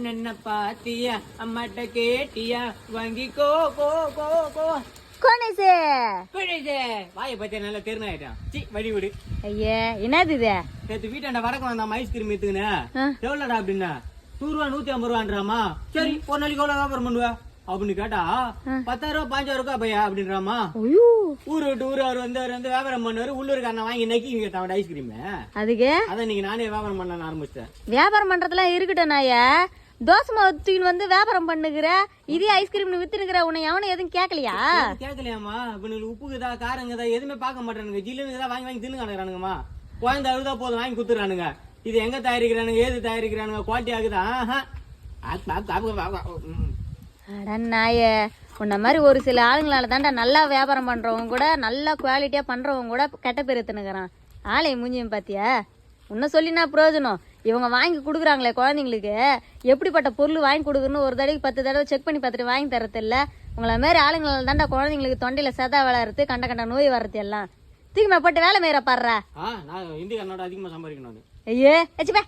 என்ன பாத்தியா அம்மாட்ட கேட்டியா வாங்கிக்கோ கோ கோ கோ கோனேசே வாயை பத்தியா நல்லா தெரிஞ்சாயிட்டான் சி வழி விடு. ஐயே என்னது இது? நேற்று வீட்டாண்ட வடக்கு வந்தான் ஐஸ்கிரீம் எடுத்துக்கினேன் எவ்வளோடா அப்படின்னா 100 ரூபா 150 ரூபான்றாமா. சரி ஒரு நாளைக்கு எவ்வளோ வியாபாரம் பண்ணுவா அப்படின்னு கேட்டா 10,000 ரூபா 5,000 ரூபா பையா அப்படின்றாமா. ஊரு விட்டு ஊரு அவர் வந்து வியாபாரம் பண்ணுவாரு. உள்ளூருக்காரன் வாங்கி நக்கி கேட்டான் ஐஸ்கிரீம். அதுக்கு அதான் இன்னைக்கு நானே வியாபாரம் பண்ண ஆரம்பிச்சிட்டேன். வியாபாரம் பண்றதுலாம் இருக்கட்டும் நாயா, தோசை மாவு தூக்கின்னு வந்து வியாபாரம் பண்ணுகிற இதே ஐஸ்கிரீம்னு வித்துனுக்குற உன்னை எவனும் எதுவும் கேட்கலையா? கேட்கலையாமா. இப்ப உப்புக்குதா காரங்கதா எதுவுமே பார்க்க மாட்டானுங்க. ஜில்லுன்னு வாங்கி வாங்கி தின்னு காணுங்கிறானுங்கம்மா. குழந்தை அழுதா போதும் வாங்கி குத்துறானுங்க. இது எங்க தயாரிக்கிறானுங்க ஏது தயாரிக்கிறானுங்க குவாலிட்டி ஆகுதா? அட நாயே, உன்ன மாதிரி ஒரு சில ஆளுங்களால தாண்டா நல்லா வியாபாரம் பண்றவங்க கூட நல்லா குவாலிட்டியா பண்றவங்க கூட கெட்ட பேர் எத்துனுக்குறான். ஆளை மூஞ்சியும் பாத்தியா? உன்ன சொல்லினா பிரயோஜனம். இவங்க வாங்கி கொடுக்குறாங்களே குழந்தைங்களுக்கு எப்படிப்பட்ட பொருள் வாங்கி கொடுக்குறன்னு ஒரு தடவைக்கு 10 தடவை செக் பண்ணி பார்த்துட்டு வாங்கி தரது இல்ல. உங்களை மாதிரி ஆளுங்களால தாண்டா குழந்தைங்களுக்கு தொண்டையில சதா வளர்றது கண்ட கண்ட நோய் வர்றது எல்லாம். தூக்கிமா போட்டு வேலை மேற பாடுறா. நான் இந்திக்காரனோட அதிகமா சம்பாதிக்கணும். ஐயே வச்சுப்பே.